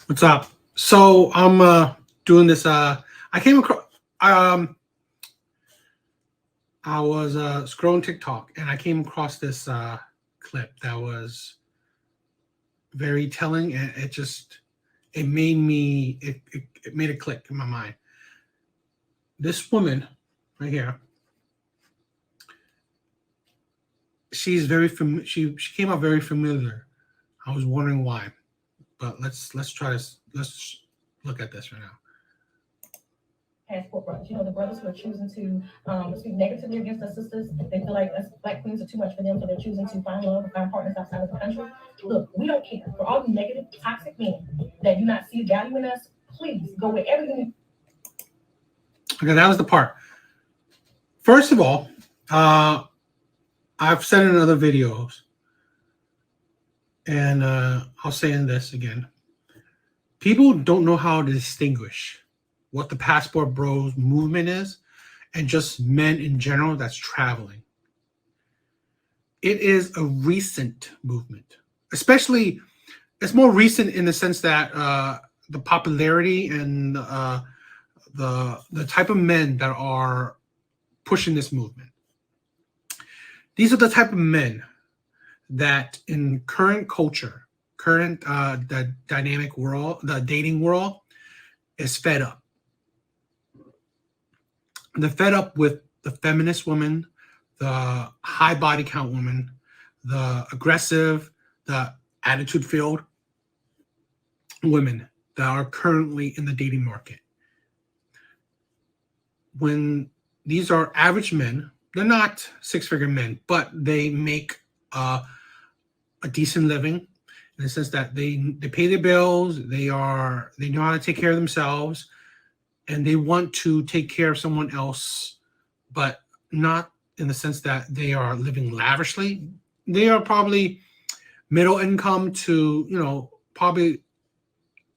What's up? So I'm doing this. I came across. I was scrolling TikTok and I came across this clip that was very telling, and it made me it made a click in my mind. This woman right here, she's she came out very familiar. I was wondering why, but let's try this. Let's look at this right now. Passport brothers. The brothers who are choosing to speak negatively against their sisters. They feel like us black queens are too much for them, so they're choosing to find love and find partners outside of the country. Look, we don't care. For all you negative, toxic men that do not see value in us, please go wherever you need. Okay, that was the part. First of all, I've said in other videos, and I'll say in this again, people don't know how to distinguish what the Passport Bros movement is and just men in general that's traveling. It is a recent movement, especially it's more recent in the sense that the popularity and the type of men that are pushing this movement. These are the type of men that in current culture, the dynamic world, the dating world, is fed up. They're fed up with the feminist woman, the high body count woman, the aggressive, the attitude-filled women that are currently in the dating market. When these are average men, they're not six-figure men, but they make a decent living in the sense that they pay their bills, they know how to take care of themselves, and they want to take care of someone else, but not in the sense that they are living lavishly. They are probably middle income to, probably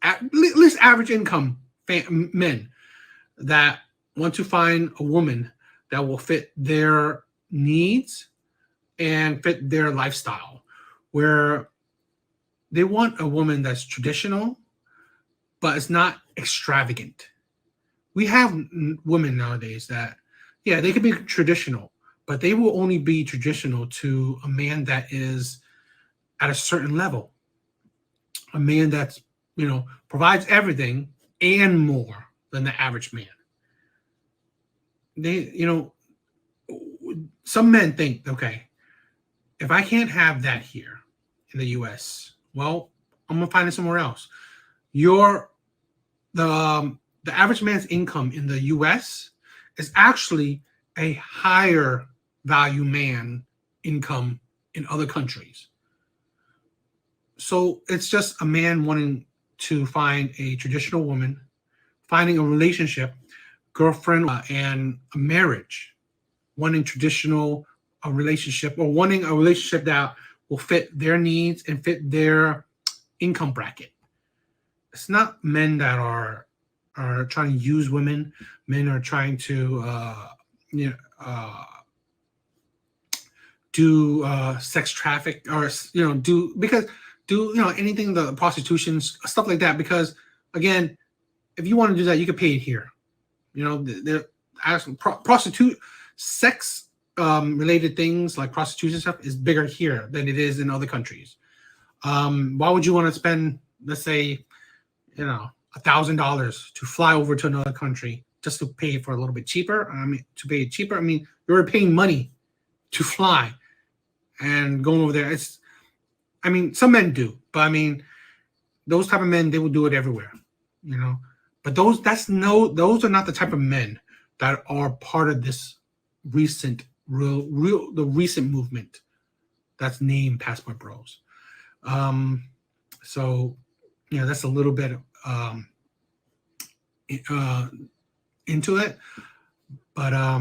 at least average income men that want to find a woman that will fit their needs and fit their lifestyle, where they want a woman that's traditional, but it's not extravagant. We have women nowadays that, yeah, they could be traditional, but they will only be traditional to a man that is at a certain level. A man that's, provides everything and more than the average man. Some men think, okay, if I can't have that here in the US, well, I'm gonna find it somewhere else. The average man's income in the US is actually a higher value man income in other countries. So it's just a man wanting to find a traditional woman, finding a relationship, girlfriend, and a marriage, wanting a relationship, or wanting a relationship that will fit their needs and fit their income bracket. It's not men that are trying to use women. Men are trying to do sex traffic, or do anything, the prostitution stuff like that, because again, if you want to do that, you can pay it here. They're asking sex related things like prostitution stuff is bigger here than it is in other countries. Why would you want to spend, let's say, $1,000 to fly over to another country just to pay for a little bit cheaper? You're paying money to fly and going over there. Some men do, but those type of men, they will do it everywhere, But those are not the type of men that are part of this recent movement that's named Passport Bros. So that's a little bit into it, but I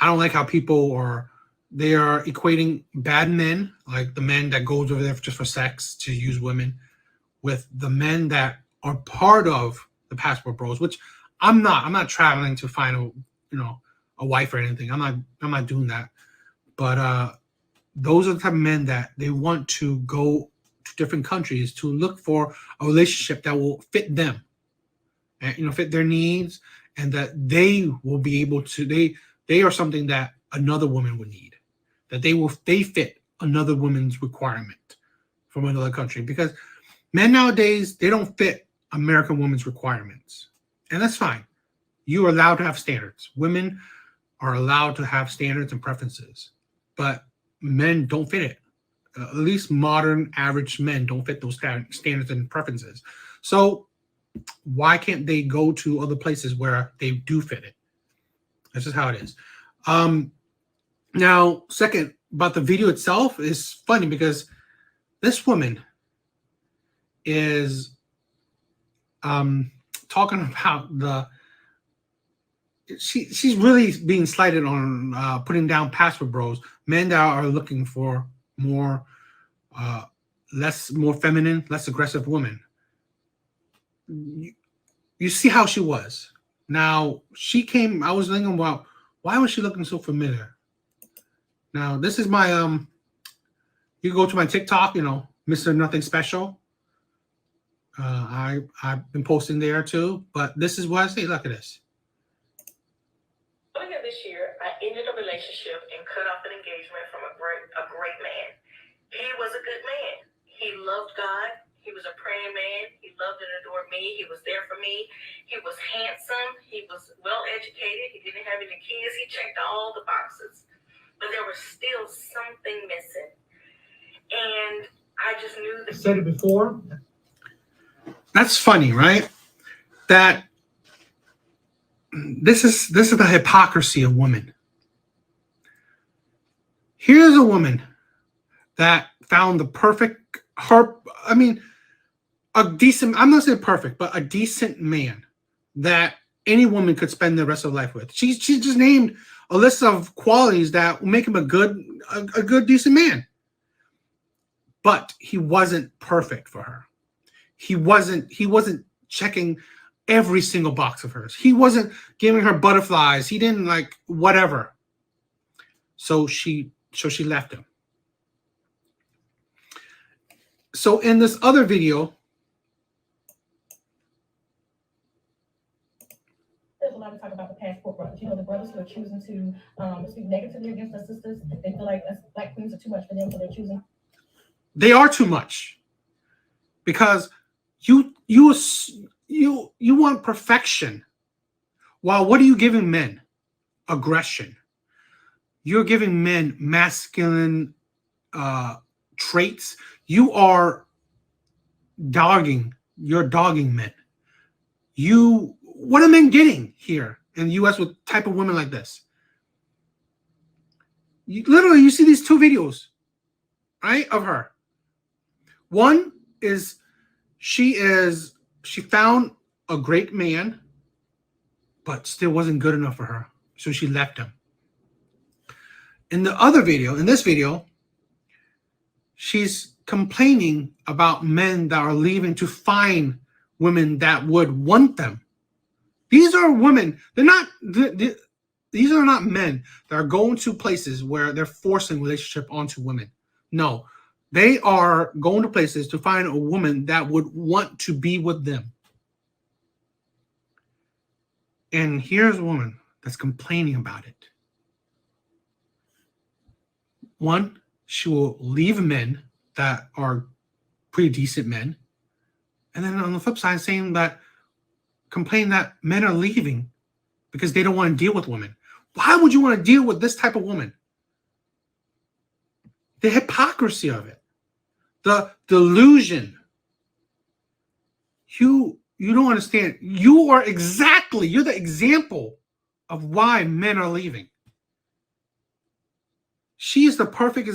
don't like how people are equating bad men, like the men that goes over there just for sex to use women, with the men that are part of the Passport Bros, which I'm not traveling to find a wife or anything. I'm not doing that. But those are the type of men that they want to go to different countries to look for a relationship that will fit them, and fit their needs, and that they will be able to. They are something that another woman would need, that they fit another woman's requirement from another country, because men nowadays, they don't fit American women's requirements, and that's fine. You are allowed to have standards. Women are allowed to have standards and preferences, but men don't fit it. At least modern average men don't fit those standards and preferences. So why can't they go to other places where they do fit it? That's just how it is. Now, second, about the video itself is funny because this woman is talking about she's really being slighted on putting down password bros, men that are looking for more more feminine, less aggressive women. You see how she was. Now she came. I was thinking about why was she looking so familiar. Now this is my you go to my TikTok, Mr. Nothing Special. I've been posting there too, but this is what I say. Look at this. Earlier this year, I ended a relationship and cut off an engagement from a great man. He was a good man. He loved God. He was a praying man. He loved and adored me. He was there for me. He was handsome. He was well educated. He didn't have any kids. He checked all the boxes. But there was still something missing. And I just knew that. Said it before. That's funny, right? That this is the hypocrisy of women. Here's a woman that found the perfect a decent, I'm not saying perfect, but a decent man that any woman could spend the rest of their life with. She just named a list of qualities that will make him a good, decent man. But he wasn't perfect for her. He wasn't checking every single box of hers. He wasn't giving her butterflies. He didn't like whatever. So she left him. So in this other video, there's a lot of talk about the passport brothers. The brothers who are choosing to speak negatively against their sisters. They feel like black queens are too much for them, so they're choosing. They are too much, because you want perfection. While what are you giving men? Aggression. You're giving men masculine traits. You are dogging. You're dogging men. What are men getting here in the U.S. with type of women like this? You see these two videos, right, of her. One is she found a great man, but still wasn't good enough for her, so she left him. In this video, she's complaining about men that are leaving to find women that would want them. These are women. These are not men that are going to places where they're forcing relationship onto women. No, they are going to places to find a woman that would want to be with them. And here's a woman that's complaining about it. One, she will leave men that are pretty decent men. And then on the flip side, complain that men are leaving because they don't want to deal with women. Why would you want to deal with this type of woman? The hypocrisy of it. The delusion. You don't understand. You're the example of why men are leaving. She is the perfect.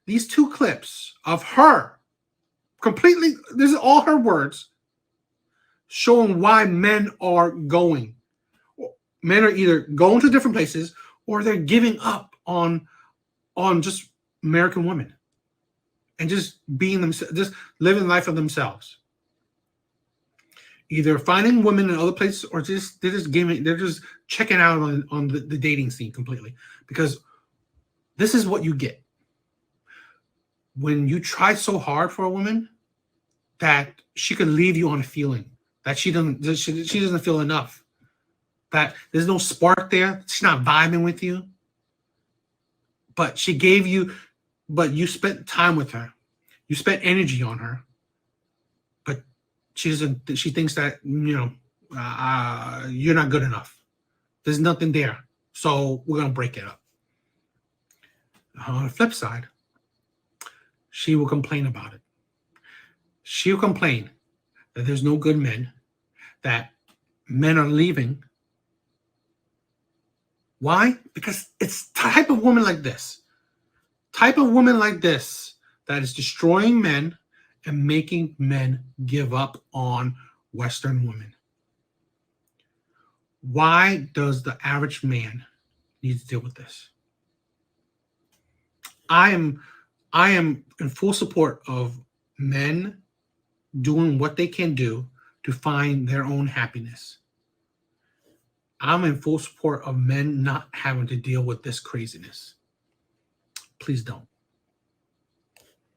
These two clips of her completely, this is all her words, showing why men are going. Men are either going to different places or they're giving up on just American women and just being themselves, just living life of themselves. Either finding women in other places or they're just checking out on the dating scene completely, because this is what you get. when you try so hard for a woman that she could leave you on a feeling that she doesn't feel enough, that there's no spark there, she's not vibing with you, but she gave you, but you spent time with her, you spent energy on her, but she thinks that, you're not good enough. There's nothing there, so we're gonna break it up. On the flip side, she will complain about it. She'll complain that there's no good men, that men are leaving. Why? Because it's type of woman like this that is destroying men and making men give up on Western women. Why does the average man need to deal with this? I am in full support of men doing what they can do to find their own happiness. I'm in full support of men not having to deal with this craziness. Please don't.